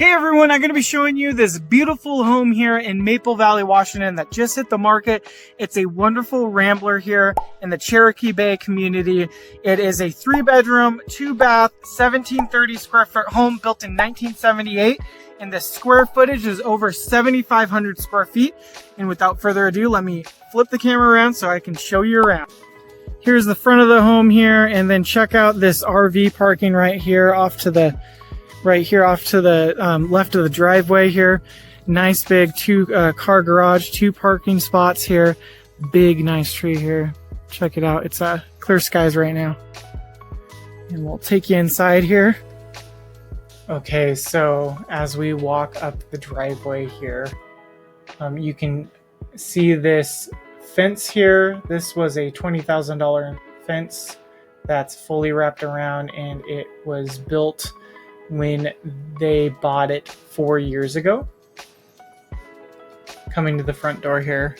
Hey everyone, I'm going to be showing you this beautiful home here in Maple Valley, Washington that just hit the market. It's a wonderful rambler here in the Cherokee Bay community. It is a 3-bedroom, 2-bath, 1730 square foot home built in 1978. And the square footage is over 7,500 square feet. And without further ado, let me flip the camera around so I can show you around. Here's the front of the home here, and then check out this RV parking right here off to the left of the driveway here. Nice big car garage, 2 parking spots here. Big nice tree here. Check it out. It's clear skies right now. And we'll take you inside here. Okay, so as we walk up the driveway here, you can see this fence here. This was a $20,000 fence that's fully wrapped around, and it was built when they bought it 4 years ago. Coming to the front door here.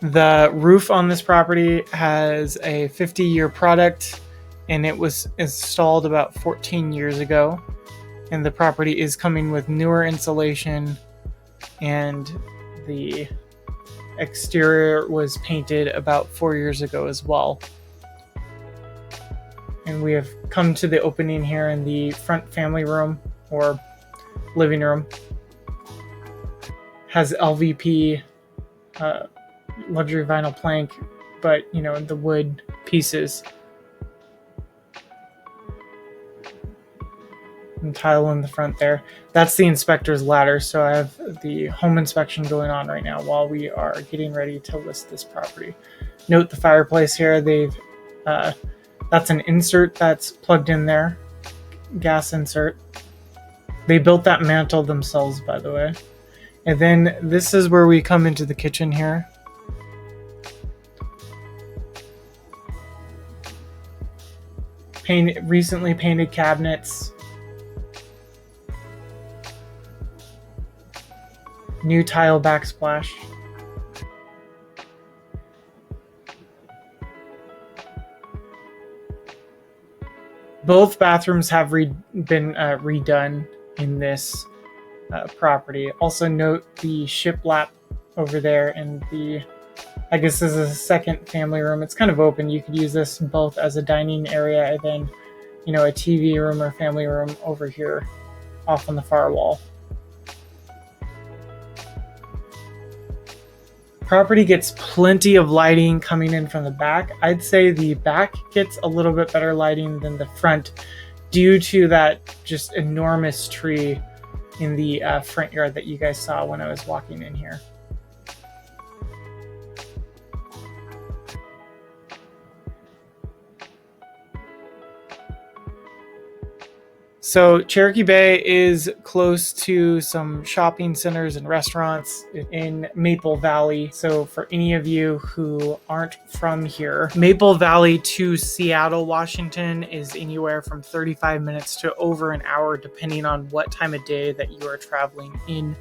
The roof on this property has a 50-year product, and it was installed about 14 years ago. And the property is coming with newer insulation, and the exterior was painted about 4 years ago as well. And we have come to the opening here in the front family room or living room. Has LVP luxury vinyl plank, but you know, the wood pieces. And tile in the front there. That's the inspector's ladder. So I have the home inspection going on right now while we are getting ready to list this property. Note the fireplace here. That's an insert that's plugged in there, gas insert. They built that mantle themselves, by the way. And then this is where we come into the kitchen here. Recently painted cabinets. New tile backsplash. Both bathrooms have been redone in this property. Also note the shiplap over there, and I guess this is a second family room. It's kind of open. You could use this both as a dining area and then, you know, a TV room or family room over here off on the far wall. Property gets plenty of lighting coming in from the back. I'd say the back gets a little bit better lighting than the front due to that just enormous tree in the front yard that you guys saw when I was walking in here. So Cherokee Bay is close to some shopping centers and restaurants in Maple Valley. So for any of you who aren't from here, Maple Valley to Seattle, Washington is anywhere from 35 minutes to over an hour, depending on what time of day that you are traveling in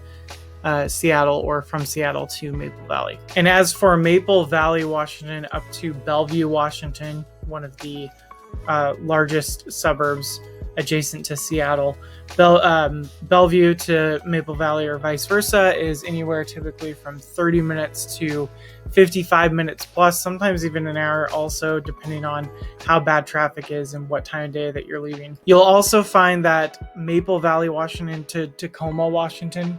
Seattle or from Seattle to Maple Valley. And as for Maple Valley, Washington up to Bellevue, Washington, one of the largest suburbs adjacent to Seattle, Bellevue to Maple Valley or vice versa is anywhere typically from 30 minutes to 55 minutes plus, sometimes even an hour also, depending on how bad traffic is and what time of day that you're leaving. You'll also find that Maple Valley, Washington to Tacoma, Washington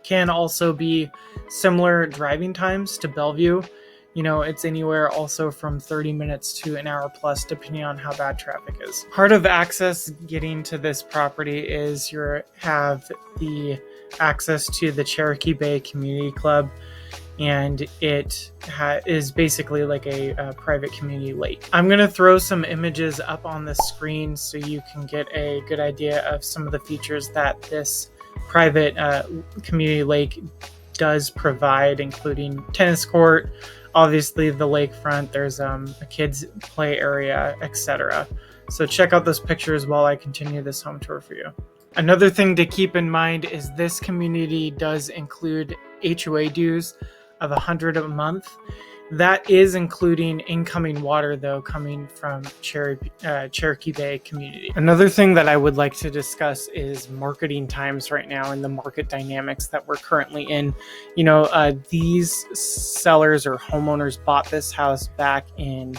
can also be similar driving times to Bellevue. You know, it's anywhere also from 30 minutes to an hour plus, depending on how bad traffic is. Part of access getting to this property is you have the access to the Cherokee Bay Community Club, and it is basically like a private community lake. I'm going to throw some images up on the screen so you can get a good idea of some of the features that this private community lake does provide, including tennis court, obviously the lakefront, there's a kids play area, etc. So check out those pictures while I continue this home tour for you. Another thing to keep in mind is this community does include HOA dues of $100 a month. That is including incoming water, though, coming from Cherokee Bay community. Another thing that I would like to discuss is marketing times right now and the market dynamics that we're currently in. These sellers or homeowners bought this house back in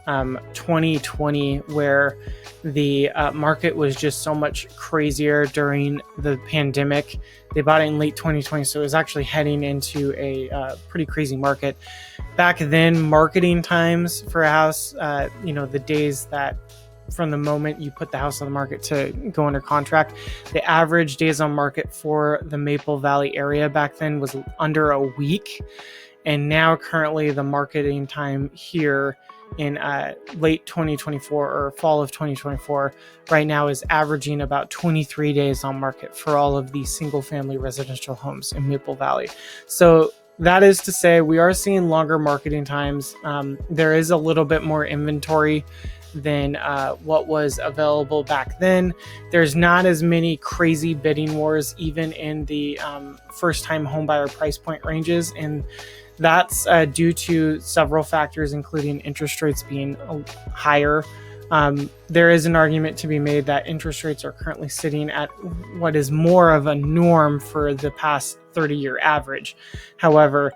2020, where the market was just so much crazier during the pandemic. They bought it in late 2020, so it was actually heading into a pretty crazy market. Back then, marketing times for a house, the days that from the moment you put the house on the market to go under contract, the average days on market for the Maple Valley area back then was under a week. And now currently the marketing time here in late 2024 or fall of 2024 right now is averaging about 23 days on market for all of these single family residential homes in Maple Valley. So that is to say, we are seeing longer marketing times. There is a little bit more inventory than what was available back then. There's not as many crazy bidding wars, even in the first-time homebuyer price point ranges, and that's due to several factors, including interest rates being higher. There is an argument to be made that interest rates are currently sitting at what is more of a norm for the past 30-year average. However,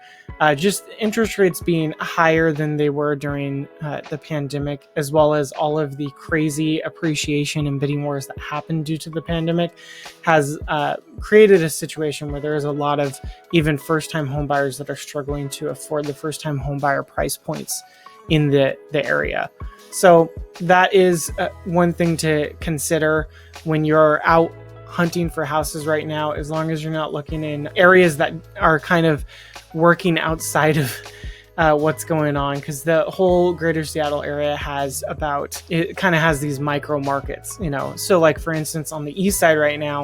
just interest rates being higher than they were during the pandemic, as well as all of the crazy appreciation and bidding wars that happened due to the pandemic, has created a situation where there is a lot of even first-time homebuyers that are struggling to afford the first-time homebuyer price points in the area. So that is one thing to consider when you're out hunting for houses right now, as long as you're not looking in areas that are kind of working outside of what's going on, because the whole greater Seattle area it kind of has these micro markets, so like for instance on the east side right now,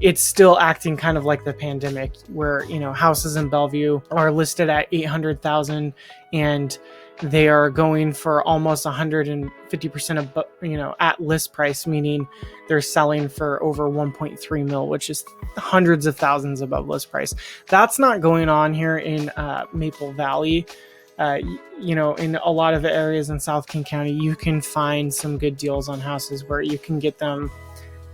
it's still acting kind of like the pandemic, where houses in Bellevue are listed at $800,000 and they are going for almost 150% of at list price, meaning they're selling for over 1.3 mil, which is hundreds of thousands above list price. That's not going on here in Maple Valley. In a lot of the areas in South King County, you can find some good deals on houses where you can get them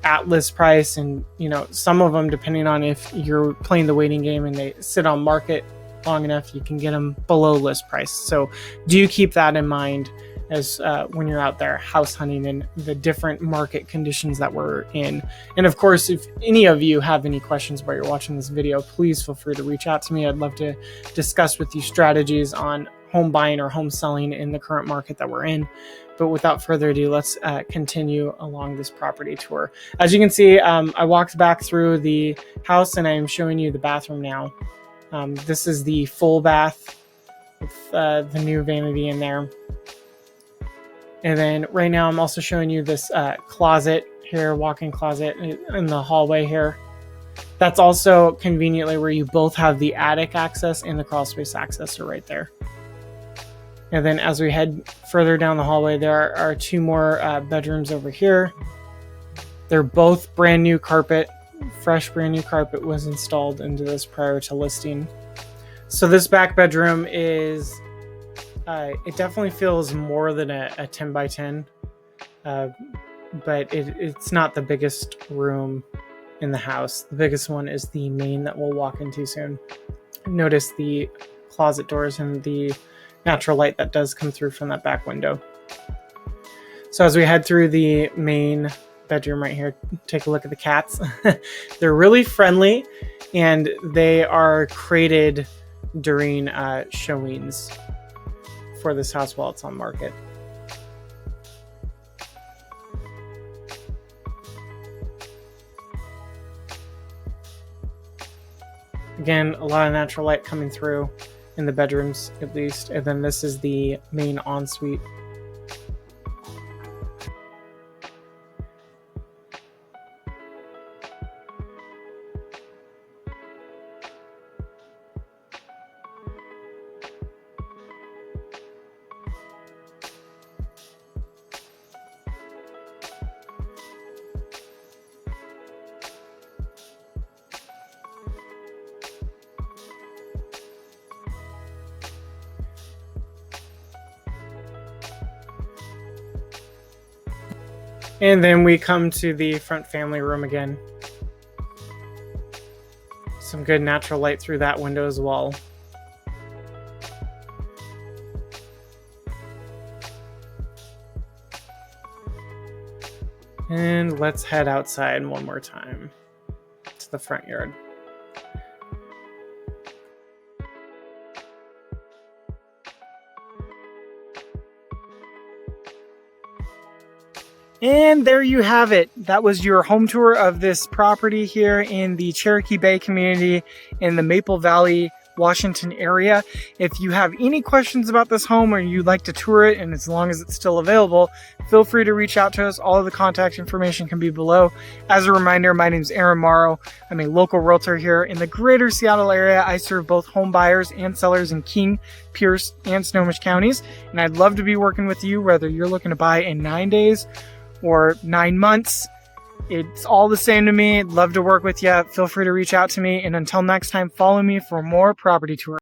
at list price, and some of them, depending on if you're playing the waiting game and they sit on market long enough, you can get them below list price. So do keep that in mind as when you're out there house hunting and the different market conditions that we're in. And of course, if any of you have any questions while you're watching this video, please feel free to reach out to me. I'd love to discuss with you strategies on home buying or home selling in the current market that we're in. But without further ado, let's continue along this property tour. As you can see, I walked back through the house and I'm showing you the bathroom now. This is the full bath with the new vanity in there. And then right now I'm also showing you this closet here, walk-in closet in the hallway here. That's also conveniently where you both have the attic access and the crawl space access are right there. And then as we head further down the hallway, there are two more bedrooms over here. They're both brand new carpet. Fresh brand new carpet was installed into this prior to listing. So this back bedroom is, it definitely feels more than a 10 by 10, but it's not the biggest room in the house. The biggest one is the main that we'll walk into soon. Notice the closet doors and the natural light that does come through from that back window. So as we head through the main bedroom right here, take a look at the cats. They're really friendly and they are crated during showings for this house while it's on market. Again, a lot of natural light coming through in the bedrooms at least. And then this is the main ensuite. And then we come to the front family room again. Some good natural light through that window as well. And let's head outside one more time to the front yard. And there you have it. That was your home tour of this property here in the Cherokee Bay community in the Maple Valley, Washington area. If you have any questions about this home or you'd like to tour it, and as long as it's still available, feel free to reach out to us. All of the contact information can be below. As a reminder, my name is Aaron Morrow. I'm a local realtor here in the greater Seattle area. I serve both home buyers and sellers in King, Pierce, and Snohomish counties. And I'd love to be working with you, whether you're looking to buy in 9 days or 9 months. It's all the same to me. I'd love to work with you. Feel free to reach out to me. And until next time, follow me for more property tours.